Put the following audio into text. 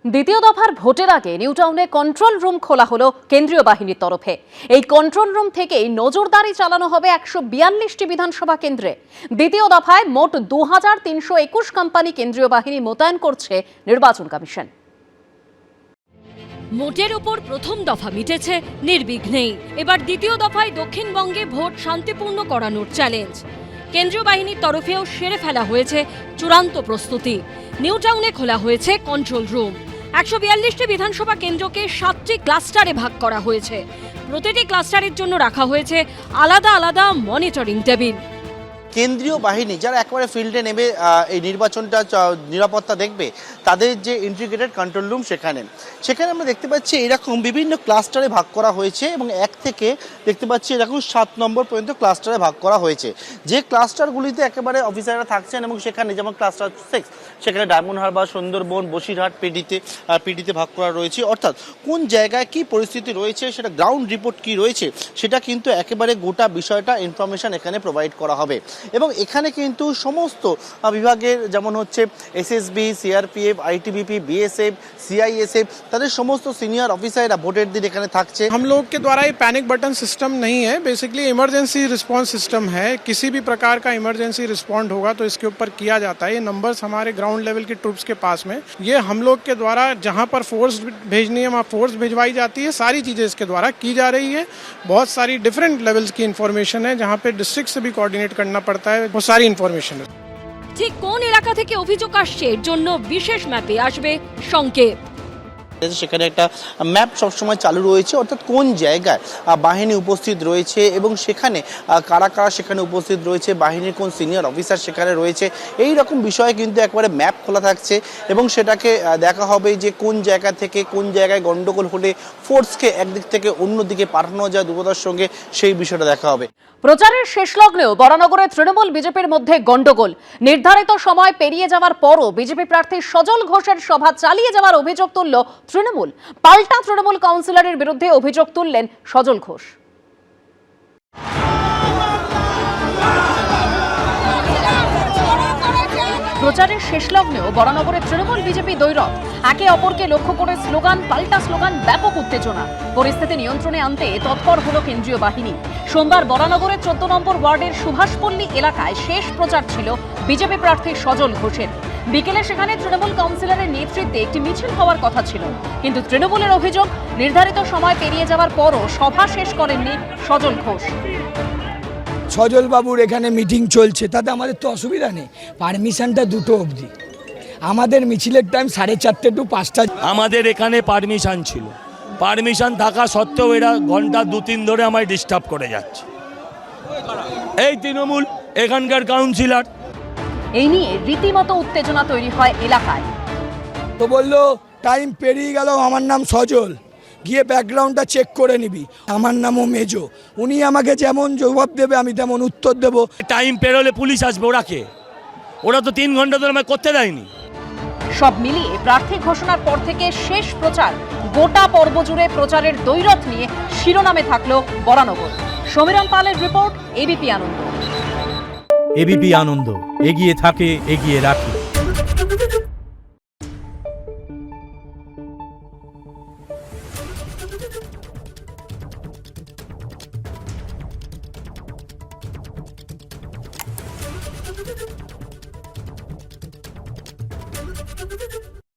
দ্বিতীয় দফার ভোটের আগে নিউটাউনে কন্ট্রোল রুম খোলা হলো কেন্দ্রীয় বাহিনীর তরফে। এই কন্ট্রোল রুম থেকেই নজরদারি চালানো হবে 142টি বিধানসভা কেন্দ্রে। দ্বিতীয় দফায় মোট 2321 কোম্পানি কেন্দ্রীয় বাহিনী মোতায়েন করছে নির্বাচন কমিশন। মোটের ওপর প্রথম দফা মিটেছে নির্বিঘ্নেই। এবার দ্বিতীয় দফায় দক্ষিণবঙ্গে ভোট শান্তিপূর্ণ করানোর চ্যালেঞ্জ। কেন্দ্রীয় বাহিনীর তরফেও সেরে ফেলা হয়েছে চূড়ান্ত প্রস্তুতি। নিউটাউনে খোলা হয়েছে কন্ট্রোল রুম। 142টি বিধানসভা কেন্দ্রকে 7টি ক্লাস্টারে ভাগ করা হয়েছে। প্রতিটি ক্লাস্টারের জন্য রাখা হয়েছে আলাদা আলাদা মনিটরিং টেবিল। কেন্দ্রীয় বাহিনী যারা একেবারে ফিল্ডে নেমে এই নির্বাচনটা নিরাপত্তা দেখবে, তাদের যে ইন্টিগ্রেটেড কন্ট্রোল রুম সেখানে আমরা দেখতে পাচ্ছি এরকম বিভিন্ন ক্লাস্টারে ভাগ করা হয়েছে এবং 1 থেকে দেখতে পাচ্ছি এরকম 7 নম্বর পর্যন্ত ক্লাস্টারে ভাগ করা হয়েছে। যে ক্লাস্টারগুলিতে একেবারে অফিসাররা থাকছেন এবং সেখানে যেমন ক্লাস্টার 6 সেখানে ডায়মন্ড হারবার, সুন্দরবন, বসিরহাট, পিডিতে ভাগ করা রয়েছে। অর্থাৎ কোন জায়গায় কি পরিস্থিতি রয়েছে, সেটা গ্রাউন্ড রিপোর্ট কি রয়েছে, সেটা কিন্তু একেবারে গোটা বিষয়টা ইনফরমেশন এখানে প্রোভাইড করা হবে। এবং এখানে কিন্তু সমস্ত বিভাগের যেমন হচ্ছে SSB, CRPF, ITBP, BSF, CISF তাদের সমস্ত সিনিয়র অফিসাররা ভোটের দিন এখানে থাকছে। हम लोग के द्वारा ये पैनिक बटन सिस्टम नहीं है, बेसिकली इमरजेंसी रिस्पांस सिस्टम है। किसी भी प्रकार का इमरजेंसी रिस्पॉन्ड होगा तो इसके ऊपर किया जाता है। ये नंबर्स हमारे ग्राउंड लेवल की ट्रूप्स के पास में, ये हम लोग के द्वारा जहां पर फोर्स भेजनी है वहाँ फोर्स भिजवाई जाती है। सारी चीज़ें इसके द्वारा की जा रही है। बहुत सारी डिफरेंट लेवल्स की इन्फॉर्मेशन है जहाँ पे डिस्ट्रिक्ट से भी कोऑर्डिनेट करना पड़ता है। बहुत सारी इन्फॉर्मेशन है। ঠিক কোন এলাকা থেকে অভিযোগ আসছে এর জন্য বিশেষ ম্যাপে আসবে সংকেত। সেখানে একটা ম্যাপ সবসময় চালু রয়েছে, অর্থাৎ কোন জায়গায় বাহিনী উপস্থিত রয়েছে এবং সেখানে কারা কারা সেখানে উপস্থিত রয়েছে, বাহিনীর কোন সিনিয়র অফিসার সেখানে রয়েছে, এই রকম বিষয়ে কিন্তু একবারে ম্যাপ খোলা থাকছে এবং সেটাকে দেখা হবে যে কোন জায়গা থেকে কোন জায়গায় গন্ডগোল হলে ফোর্সকে একদিক থেকে অন্য দিকে পাঠানো যায় দ্রুততার সঙ্গে, সেই বিষয়টা দেখা হবে। প্রচারের শেষ লগ্নেও বরানগরে তৃণমূল বিজেপির মধ্যে গন্ডগোল। নির্ধারিত সময় পেরিয়ে যাওয়ার পরও বিজেপি প্রার্থী সজল ঘোষের সভা চালিয়ে যাওয়ার অভিযোগ তুলল তৃণমূল। পাল্টা তৃণমূল কাউন্সিলরের বিরুদ্ধে অভিযোগ তুললেন সজল ঘোষ। প্রচারের শেষ লগ্নেও বরানগরে তৃণমূল বিজেপি দ্বৈরথ। একে অপরকে লক্ষ্য করে স্লোগান, পাল্টা স্লোগান, ব্যাপক উত্তেজনা। পরিস্থিতি নিয়ন্ত্রণে আনতে তৎপর হলো কেন্দ্রীয় বাহিনী। সোমবার বরানগরের 14 নম্বর ওয়ার্ডের সুভাষপল্লী এলাকায় শেষ প্রচার ছিল বিজেপি প্রার্থী সজল ঘোষের। বিকেলে সেখানে তৃণমূল কাউন্সিলরের নেতৃত্বে একটি মিছিল হওয়ার কথা ছিল, কিন্তু তৃণমূলের অভিযোগ নির্ধারিত সময় পেরিয়ে যাওয়ার পরও সভা শেষ করেননি সজল ঘোষ। সজল বাবুর এখানে মিটিং চলছে, তাতে আমাদের তো অসুবিধা নেই। পারমিশনটা 2টো অবধি, আমাদের মিছিলের টাইম 4:30 টু 5টা। আমাদের এখানে পারমিশন ছিল, পারমিশন থাকা সত্ত্বেও এরা ঘন্টা 2-3 ধরে আমায় ডিস্টার্ব করে যাচ্ছে। এই তৃণমূল এখানকার কাউন্সিলর। এই নিয়ে রীতিমতো উত্তেজনা তৈরি হয় এলাকায়। তো বললো টাইম পেরিয়ে গেল, আমার নাম সজল, গিয়ে ব্যাকগ্রাউন্ডটা চেক করে নিবি, আমার নামও মেজো। উনি আমাকে যেমন জবাব দেবে আমি তেমন উত্তর দেব। টাইম পেরোলে পুলিশ আসবে, ওরা তো 3 ঘন্টা ধরে আমায় করতে দেয়নি। সব মিলিয়ে প্রার্থী ঘোষণার পর থেকে শেষ প্রচার, গোটা পর্ব জুড়ে প্রচারের দ্বৈরথ নিয়ে শিরোনামে থাকলো বরানগর। সমীরণ পালের রিপোর্ট, এবিপি আনন্দ। এবিপি আনন্দ, এগিয়ে থাকে, এগিয়ে রাখে।